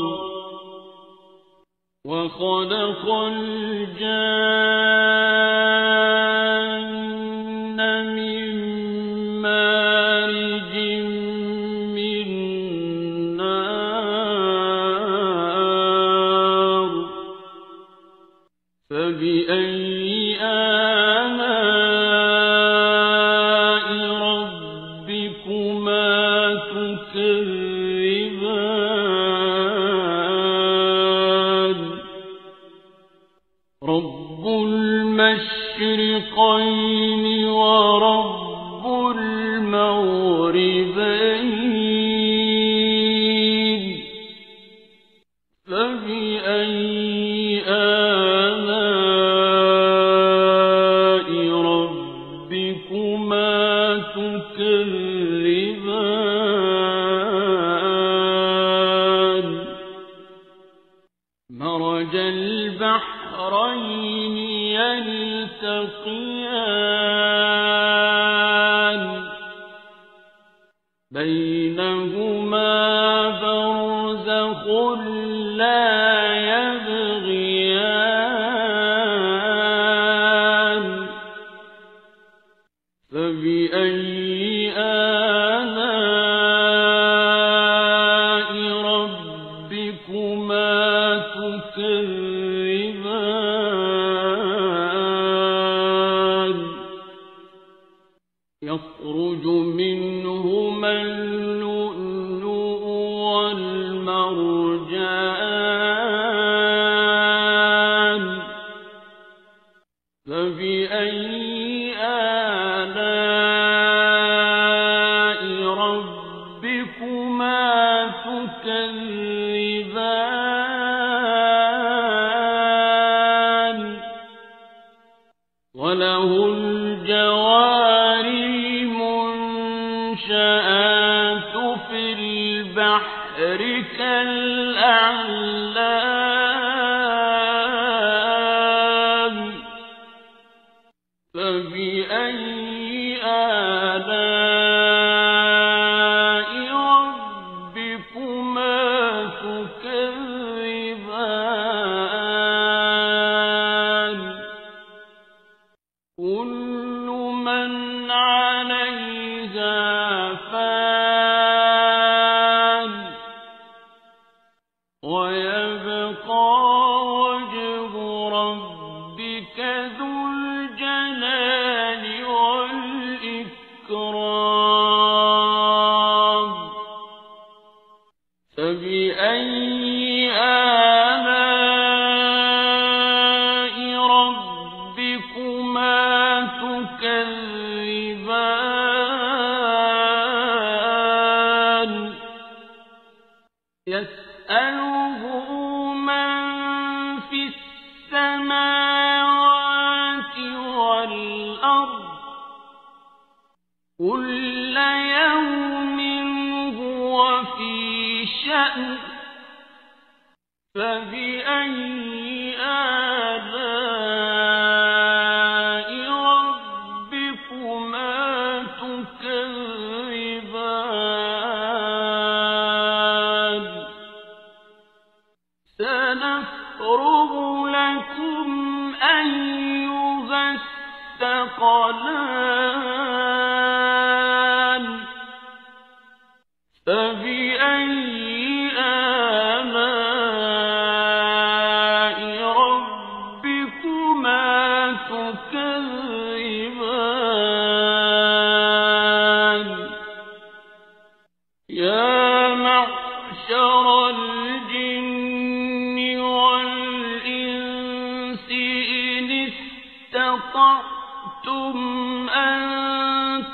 وخلق الجان من مارج من نار فبأي آلاء ربكما تكذبان رب المشرقين ورب المغربين فبأي آلاء ربكما تكذبان ربكما تكذبان رب المشرقين ورب المغربين فبأي آلاء ربكما تكذبان رب المشرقين ورب المغربين فبأي آلاء ربكما تكذبان رب المشرقين ورب المغربين فبأي آلاء ربكما تكذبان رب المشرقين ورب المغربين فبأي آلاء ربكما تكذبان يلتقيان بينهما برزخ لا يبغيان فبأي آلاء ربكما تكذبان يخرج منهما اللؤلؤ والمرجان فبأي آلاء ربكما تكذبان وله الجوار المنشآت في البحر كالأعلام فبأي آلاء ربكما تكذبان كل من عليها فان ويبقى وجه ربك ذو الجلال والإكرام فبأي آلاء ربكما تكذبان يسأله من في السماوات والأرض كل يوم هو في شأن فبأي آلاء ربكما تكذبان سنفرغ لكم أيها الثقلان فبأي آلاء ربكما تكذبان يا معشر الجن والإنس إن استطعتم أن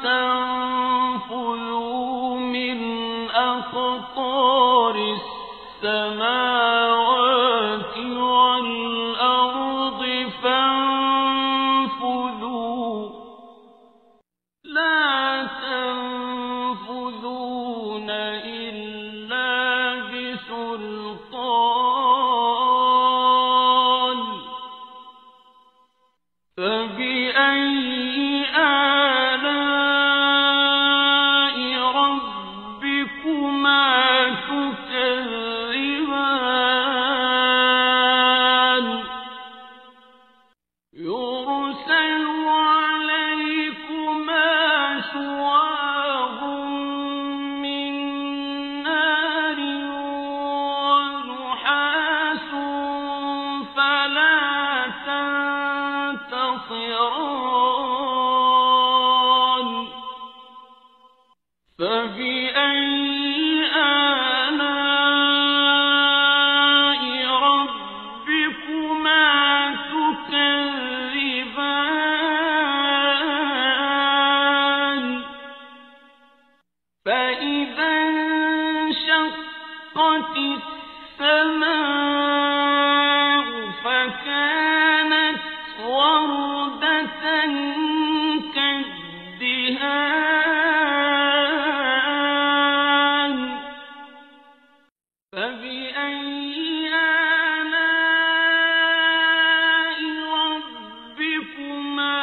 تنفذوا من أقطار السماوات والأرض فانفذوا لا تنفذون إلا بسلطان فبأي آلاء ربكما تكذبان يرسل عليكما شواظ من نار ونحاس فلا تنتصران فبأي آلاء ربكما تكذبان فإذا انشقت السماء فكانت وردة كالدهان فبأي آلاء ربكما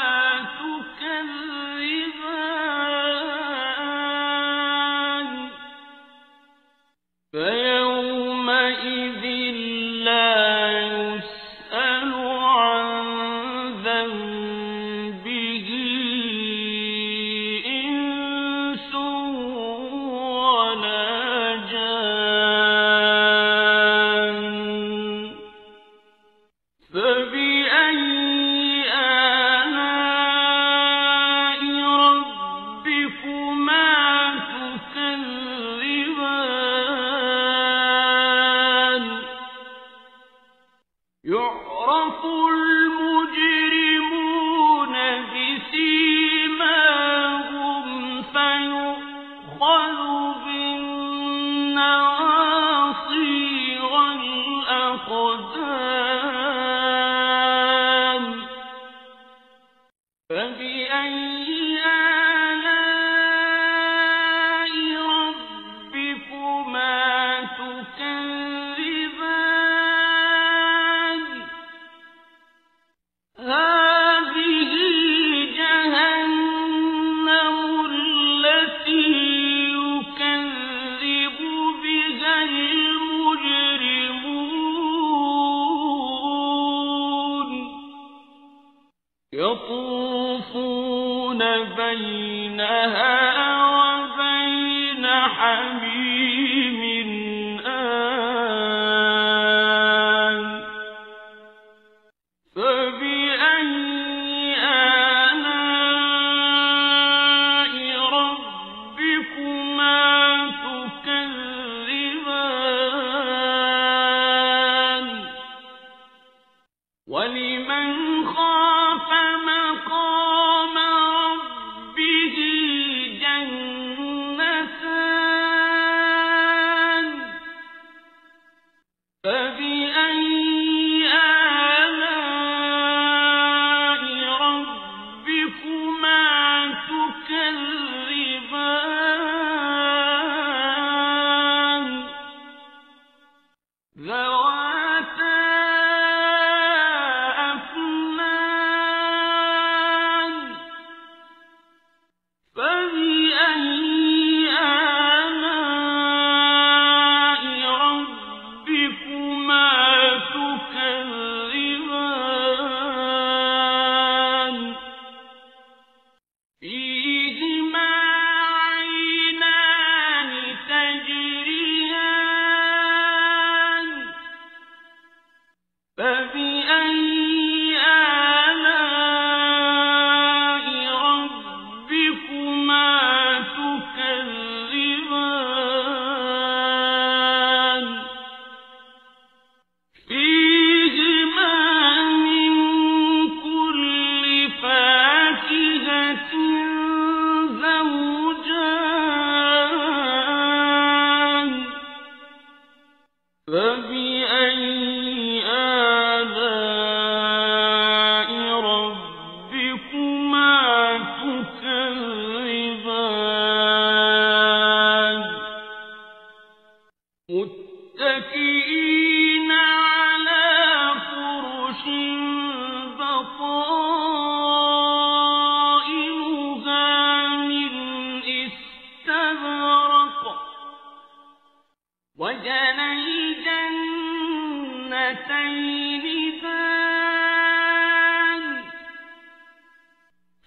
دان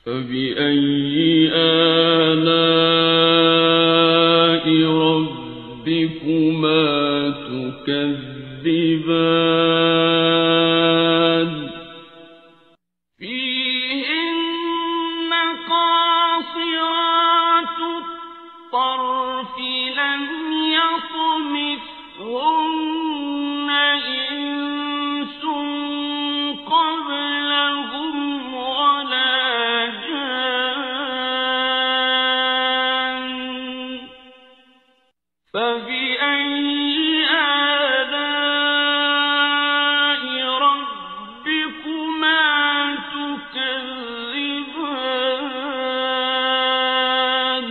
فبأي آلاء ربكما تكذبان فيهن قاصرات الطرف لم يطمثهن إنس قبلهم ولا جان فبأي آلاء ربكما تكذبان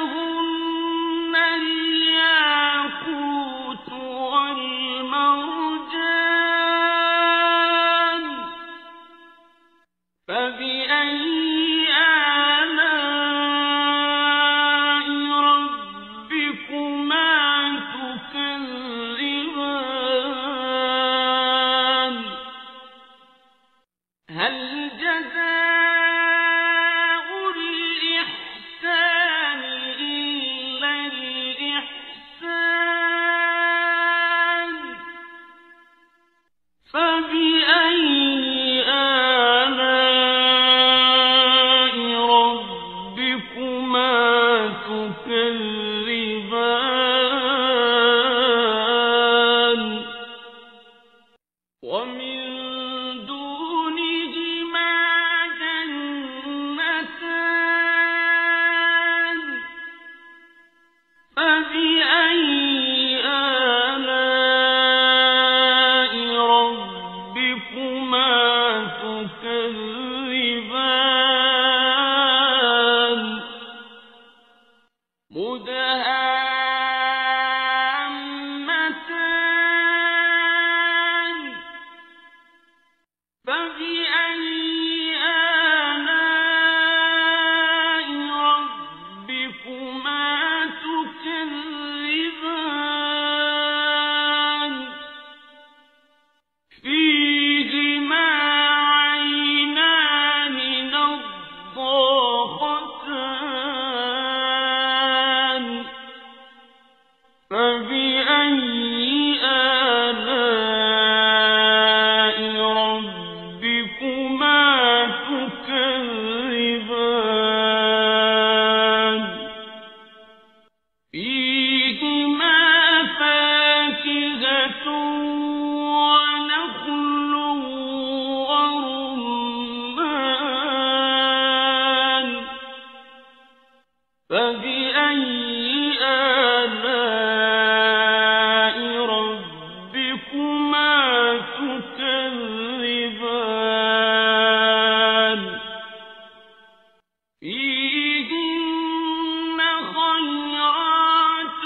كأنهن الياقوت والمرجان فبأي آلاء ربكما تكذبان هل جزاء الإحسان إلا الإحسان فبأي آلاء ربكما تكذبان ومن دونهما جنتان فبأي آلاء ربكما تكذبان مدهامتان فبأي آلاء ربكما تكذبان فيهما عينان نضاختان فبأي آلاء ربكما تكذبان فيهما فاكهة ونخل ورمان فبأي آلاء ربكما تكذبان فيهن خيرات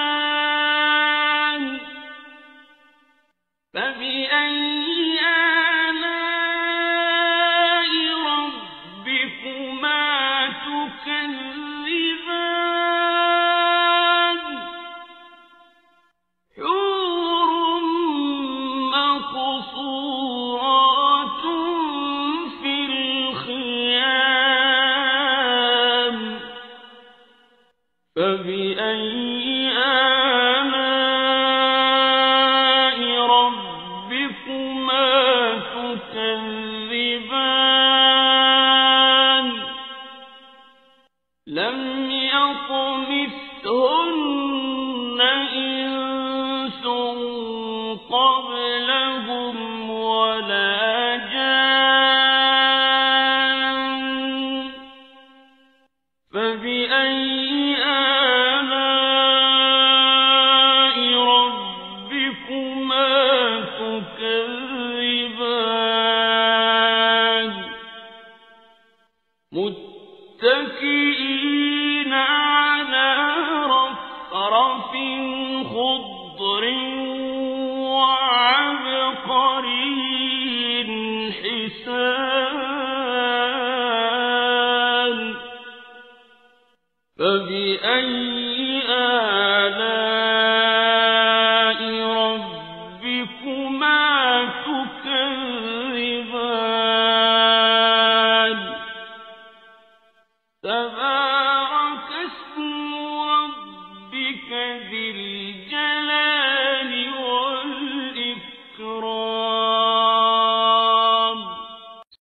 حسان فبأي آلاء ربكما تكذبان حور مقصورات في الخيام فبأي آلاء ربكما تكذبان لم يطمثهن إنس قبلهم ولا جان فبأي آلاء ربكما تكذبان متكئين على رفرف خضر وعبقري حسان فبأي ذي الجلال